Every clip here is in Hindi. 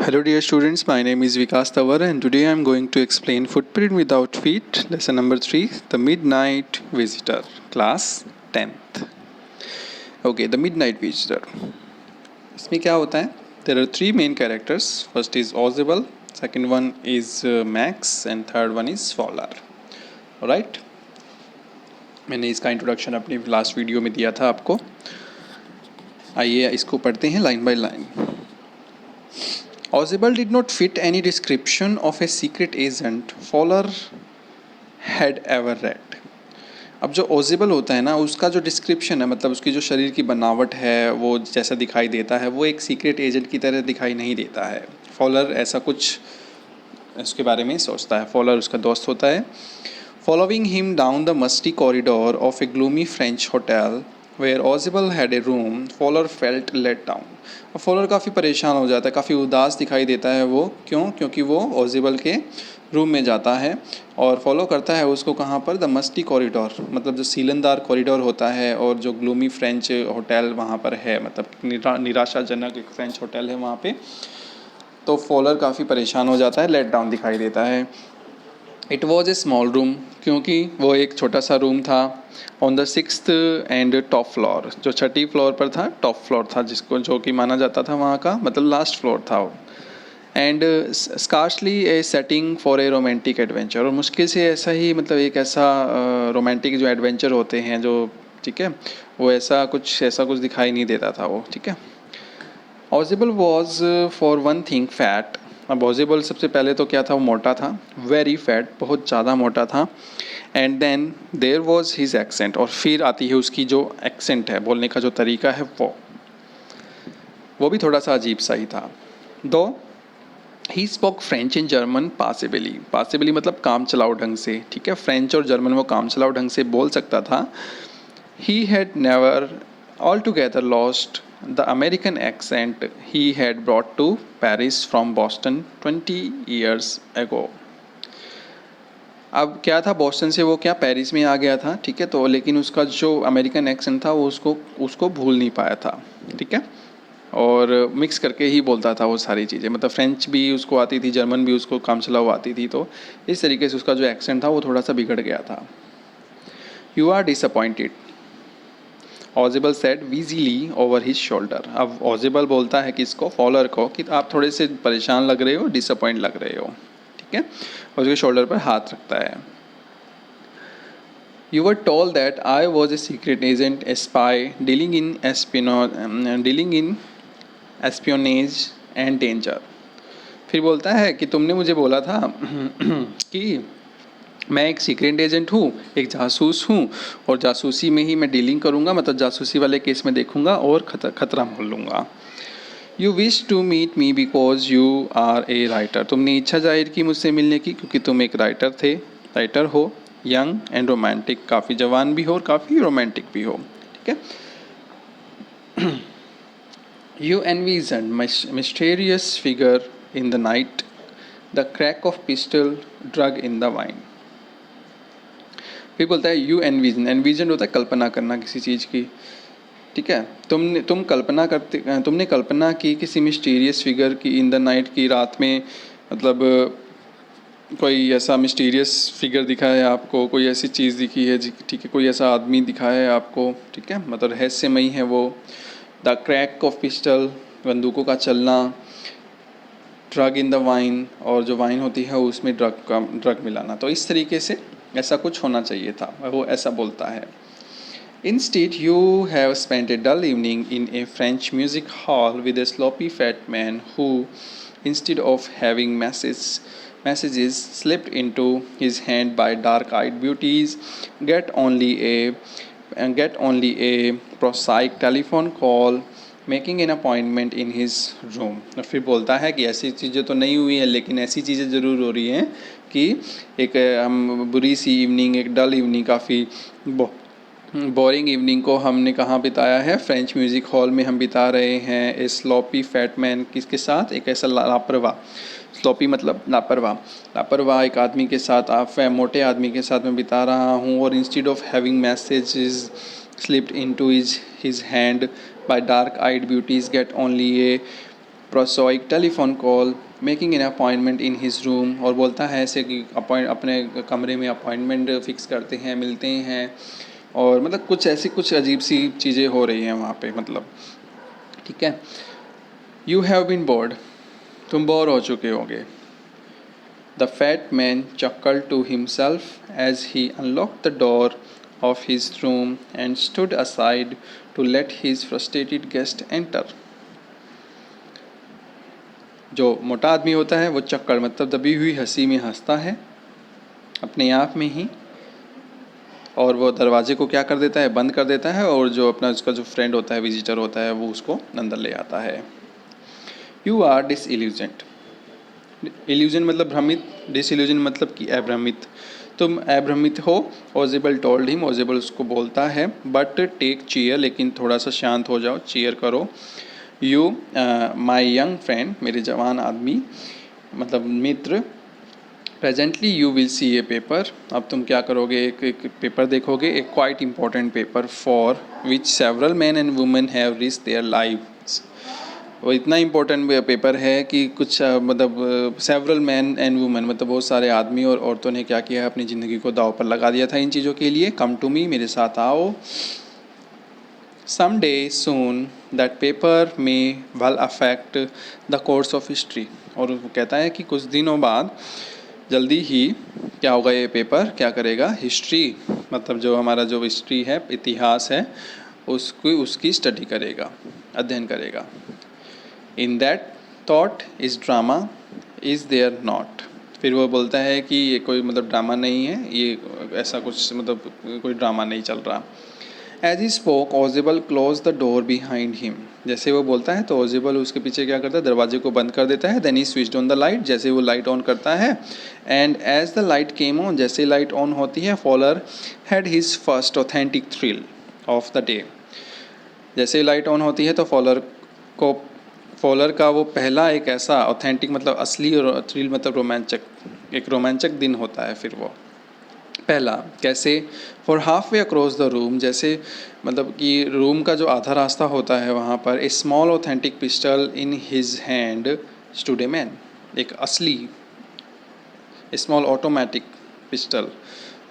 Hello dear students, my name is Vikas Tawar and today I am going to explain Footprint Without Feet, lesson number 3, The Midnight Visitor, class 10th. Okay, The Midnight Visitor. इसमें क्या होता है? There are three main characters. First is Ozable, second one is Max and third one is Fowler. Alright? मैंने इसका इंट्रोडक्शन अपनी लास्ट वीडियो में दिया था आपको. आइए इसको पढ़ते हैं line by line. Ozable did not fit any description of a secret agent Fowler had ever read. अब जो Ozable होता है ना, उसका जो डिस्क्रिप्शन है, मतलब उसकी जो शरीर की बनावट है, वो जैसा दिखाई देता है, वो एक सीक्रेट एजेंट की तरह दिखाई नहीं देता है. फॉलर ऐसा कुछ उसके बारे में सोचता है. फॉलर उसका दोस्त होता है. Following him down the musty corridor of a gloomy French hotel where Ozable had a room, Fowler felt let down. अब फॉलर काफ़ी परेशान हो जाता है, काफ़ी उदास दिखाई देता है वो. क्यों? क्योंकि वो ओजेबल के रूम में जाता है और फॉलो करता है उसको. कहाँ पर? द मस्टी कॉरिडोर, मतलब जो सीलनदार कॉरिडोर होता है और जो ग्लूमी फ्रेंच होटल वहाँ पर है, मतलब निराशाजनक एक फ्रेंच होटल है वहाँ पे. तो फॉलर काफ़ी परेशान हो जाता है, लेट डाउन दिखाई देता है. It was a small room, क्योंकि वो एक छोटा सा रूम था. On the 6th and top floor, जो छठी फ्लोर पर था, टॉप फ्लोर था जिसको जो कि माना जाता था वहाँ का, मतलब लास्ट फ्लोर था वो. And scarcely A setting for a romantic adventure, और मुश्किल से ऐसा ही, मतलब एक ऐसा रोमांटिक जो एडवेंचर होते हैं जो, ठीक है, वो ऐसा कुछ दिखाई नहीं देता था वो. ठीक है. Ogilvy was for one thing fat. अब ऑजिबल सबसे पहले तो क्या था, वो मोटा था. वेरी फैट, बहुत ज़्यादा मोटा था. And then there was his accent, और फिर आती है उसकी जो एक्सेंट है, बोलने का जो तरीका है, वो भी थोड़ा सा अजीब सा ही था. Though he spoke French and German possibly मतलब काम चलाओ ढंग से. ठीक है, फ्रेंच और जर्मन वो काम चलाओ ढंग से बोल सकता था. He had never altogether lost the American accent he had brought to Paris from Boston 20 years ago. अब क्या था, बॉस्टन से वो क्या पेरिस में आ गया था. ठीक है, तो लेकिन उसका जो अमेरिकन एक्सेंट था वो उसको भूल नहीं पाया था. ठीक है, और मिक्स करके ही बोलता था वो सारी चीज़ें, मतलब फ्रेंच भी उसको आती थी, जर्मन भी उसको काम चलाओ आती थी, तो इस तरीके से उसका जो एक्सेंट था वो थोड़ा सा बिगड़ गया था. You are disappointed, Ogilvy said wheezily over his shoulder. अब ऑजिबल बोलता है कि इसको, फॉलर को, कि आप थोड़े से परेशान लग रहे हो, डिसअपॉइंट लग रहे हो. ठीक है, और उसके शोल्डर पर हाथ रखता है. You were told that I was a secret agent, a spy, dealing in espionage and danger. फिर बोलता है कि तुमने मुझे बोला था कि मैं एक सीक्रेट एजेंट हूँ, एक जासूस हूँ, और जासूसी में ही मैं डीलिंग करूँगा, मतलब जासूसी वाले केस में देखूँगा और खतरा मोल लूँगा. You wish to meet me because you are a writer. तुमने इच्छा जाहिर की मुझसे मिलने की क्योंकि तुम एक राइटर हो. यंग एंड रोमांटिक, काफ़ी जवान भी हो और काफ़ी रोमांटिक भी हो. ठीक है. You envision mysterious figure in the night, the crack of pistol, drug in the wine. फिर बोलता है यू एनविजन होता है कल्पना करना किसी चीज़ की. ठीक है, तुमने कल्पना की किसी मिस्टीरियस फिगर की इन द नाइट, की रात में, मतलब कोई ऐसा मिस्टीरियस फिगर दिखा है आपको, कोई ऐसी चीज़ दिखी है. ठीक है, कोई ऐसा आदमी दिखा है आपको. ठीक है, मतलब रहस्यमयी है वो. द क्रैक ऑफ पिस्टल, बंदूकों का चलना. ड्रग इन द वाइन, और जो वाइन होती है उसमें ड्रग मिलाना. तो इस तरीके से ऐसा कुछ होना चाहिए था, वो ऐसा बोलता है. Instead, you have spent a dull evening in a French music hall with a sloppy fat man who, instead of having messages slipped into his hand by dark-eyed beauties, get only a prosaic telephone call, making an appointment in his room. और फिर बोलता है कि ऐसी चीज़ें तो नहीं हुई हैं, लेकिन ऐसी चीज़ें ज़रूर हो रही हैं कि एक हम बुरी सी इवनिंग, एक डल इवनिंग, काफ़ी बोरिंग इवनिंग को हमने कहाँ बिताया है, फ्रेंच म्यूज़िक हॉल में हम बिता रहे हैं. ए स्लॉपी फैट मैन, किसके साथ, एक ऐसा लापरवाह, स्लॉपी मतलब लापरवाह एक आदमी के साथ, आप मोटे आदमी के साथ मैं बिता रहा हूँ. और instead of having messages slipped into his hand by dark-eyed beauties, get only a prosaic telephone call, making an appointment in his room, और बोलता है ऐसे कि अपने कमरे में अपॉइंटमेंट फिक्स करते हैं, मिलते हैं, और मतलब कुछ ऐसी कुछ अजीब सी चीज़ें हो रही हैं वहाँ पे, मतलब ठीक है। You have been bored, तुम बोर हो चुके होगे। The fat man chuckled to himself as he unlocked the door of his room and stood aside to let his frustrated guest enter. जो मोटा आदमी होता है वो चक्कर मतलब दबी हुई हंसी में हंसता है अपने आप में ही, और वो दरवाजे को क्या कर देता है, बंद कर देता है, और जो अपना उसका जो फ्रेंड होता है, विजिटर होता है, वो उसको अंदर ले आता है। यू आर डिसइल्यूजन्ड, इल्यूजन मतलब भ्रमित, डिसइल्यूजन मतलब कि अभ्रमित, तुम अभ्रमित हो। ओजेबल टोल्ड हिम, ओजेबल उसको बोलता है, बट टेक चेयर, लेकिन थोड़ा सा शांत हो जाओ, चेयर करो। यू माई यंग फ्रेंड, मेरे जवान आदमी मतलब मित्र, presently you will see a paper, अब तुम क्या करोगे, एक पेपर देखोगे, एक quite important paper for which several man and women have risk their lives. वो इतना इम्पोर्टेंट पेपर है कि कुछ मतलब सेवरल मैन एंड वुमेन मतलब बहुत सारे आदमी और औरतों ने क्या किया है, अपनी ज़िंदगी को दाव पर लगा दिया था इन चीज़ों के लिए। कम टू मी, मेरे साथ आओ। Some day soon that paper may will affect the course of history, और वो कहता है कि कुछ दिनों बाद जल्दी ही क्या होगा, ये पेपर क्या करेगा, हिस्ट्री मतलब जो हमारा जो हिस्ट्री है, इतिहास है, उसकी स्टडी करेगा, अध्ययन करेगा। In that thought is drama is there not, फिर वो बोलता है कि ये कोई मतलब ड्रामा नहीं है, ये ऐसा कुछ मतलब कोई ड्रामा नहीं चल रहा। As he spoke Ogilvy close the door behind him, जैसे वो बोलता है तो ओजेबल उसके पीछे क्या करता है, दरवाजे को बंद कर देता है। Then he switched on the light, जैसे वो लाइट ऑन करता है, and as the light came on, जैसे लाइट ऑन होती है, Fowler had his first authentic thrill of the day, जैसे लाइट ऑन होती है तो फॉलर का वो पहला एक ऐसा ऑथेंटिक मतलब असली और थ्रिल मतलब रोमांचक, एक रोमांचक दिन होता है फिर वो पहला। कैसे, for half way across the room, जैसे मतलब कि रूम का जो आधा रास्ता होता है वहाँ पर, a small authentic pistol in his hand stood a man, एक असली स्मॉल ऑटोमेटिक पिस्टल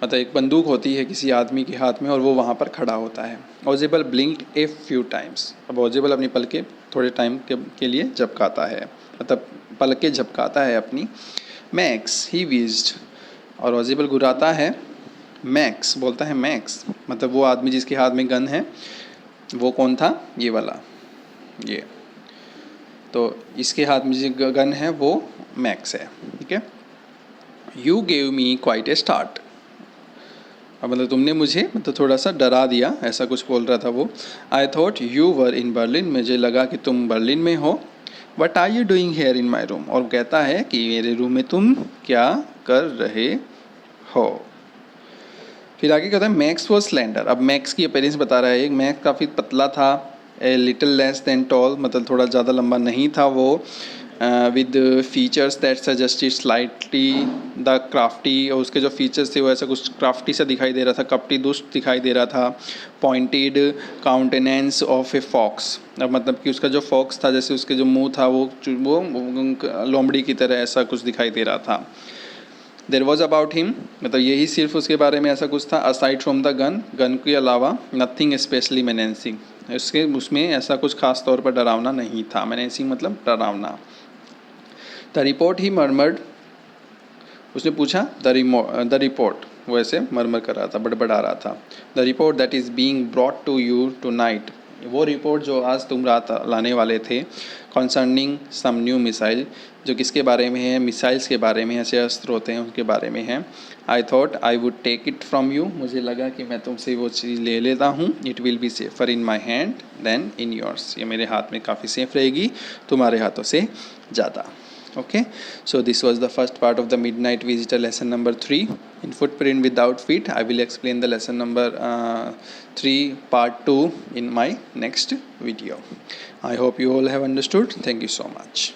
मतलब एक बंदूक होती है किसी आदमी के हाथ में, और वो वहाँ पर खड़ा होता है। ओजेबल ब्लिंक्ड ए फ्यू टाइम्स, अब ओजेबल अपनी पलकें थोड़े टाइम के लिए झपकाता है, मतलब पलकें झपकाता है अपनी। मैक्स ही वीज्ड, और ओजेबल घुराता है। मैक्स बोलता है, मैक्स मतलब वो आदमी जिसके हाथ में गन है, वो कौन था, ये वाला, ये तो इसके हाथ में जो गन है वो मैक्स है, ठीक है। You gave me quite a start, अब मतलब तुमने मुझे मतलब थोड़ा सा डरा दिया, ऐसा कुछ बोल रहा था वो। I thought you were in Berlin, मुझे लगा कि तुम बर्लिन में हो। What are you doing here in my room, और कहता है कि मेरे रूम में तुम क्या कर रहे हो। फिर आगे कहता है मैक्स वॉज स्लेंडर, अब मैक्स की अपीयरेंस बता रहा है, मैक्स काफ़ी पतला था, a little less than tall मतलब थोड़ा ज़्यादा लंबा नहीं था वो, with features that suggested slightly the crafty, और उसके जो फीचर्स थे वो ऐसा कुछ क्राफ्टी सा दिखाई दे रहा था, कपटी दुष्ट दिखाई दे रहा था। Pointed countenance of a fox, अब मतलब कि उसका जो फॉक्स था, जैसे उसके जो मुंह था वो लोमड़ी की तरह ऐसा कुछ दिखाई दे रहा था। देर वॉज अबाउट हिम, मतलब यही सिर्फ उसके बारे में ऐसा कुछ था। Aside from the gun, gun के अलावा नथिंग स्पेशली मेनेंसिंग, उसमें ऐसा कुछ खास तौर पर डरावना नहीं था। मेनेंसिंग मतलब डरावना। द रिपोर्ट ही मर्मर्ड, उसने पूछा द रिपोर्ट, वो ऐसे मरमर कर रहा था, बड़बड़ा रहा था। The report that is being brought to you tonight, वो रिपोर्ट जो आज तुम रात लाने वाले थे। कंसर्निंग सम न्यू मिसाइल, जो किसके बारे में है, मिसाइल्स के बारे में, ऐसे अस्त्र होते हैं उनके बारे में है। I thought I would take it from you, मुझे लगा कि मैं तुमसे वो चीज़ ले लेता हूँ। It will be safer in my hand than in yours, ये मेरे हाथ में काफ़ी सेफ रहेगी तुम्हारे हाथों से ज़्यादा। Okay, so this was the first part of the Midnight Visitor lesson number 3 in Footprint Without Feet. I will explain the lesson number 3 part 2 in my next video. I hope you all have understood. Thank you so much.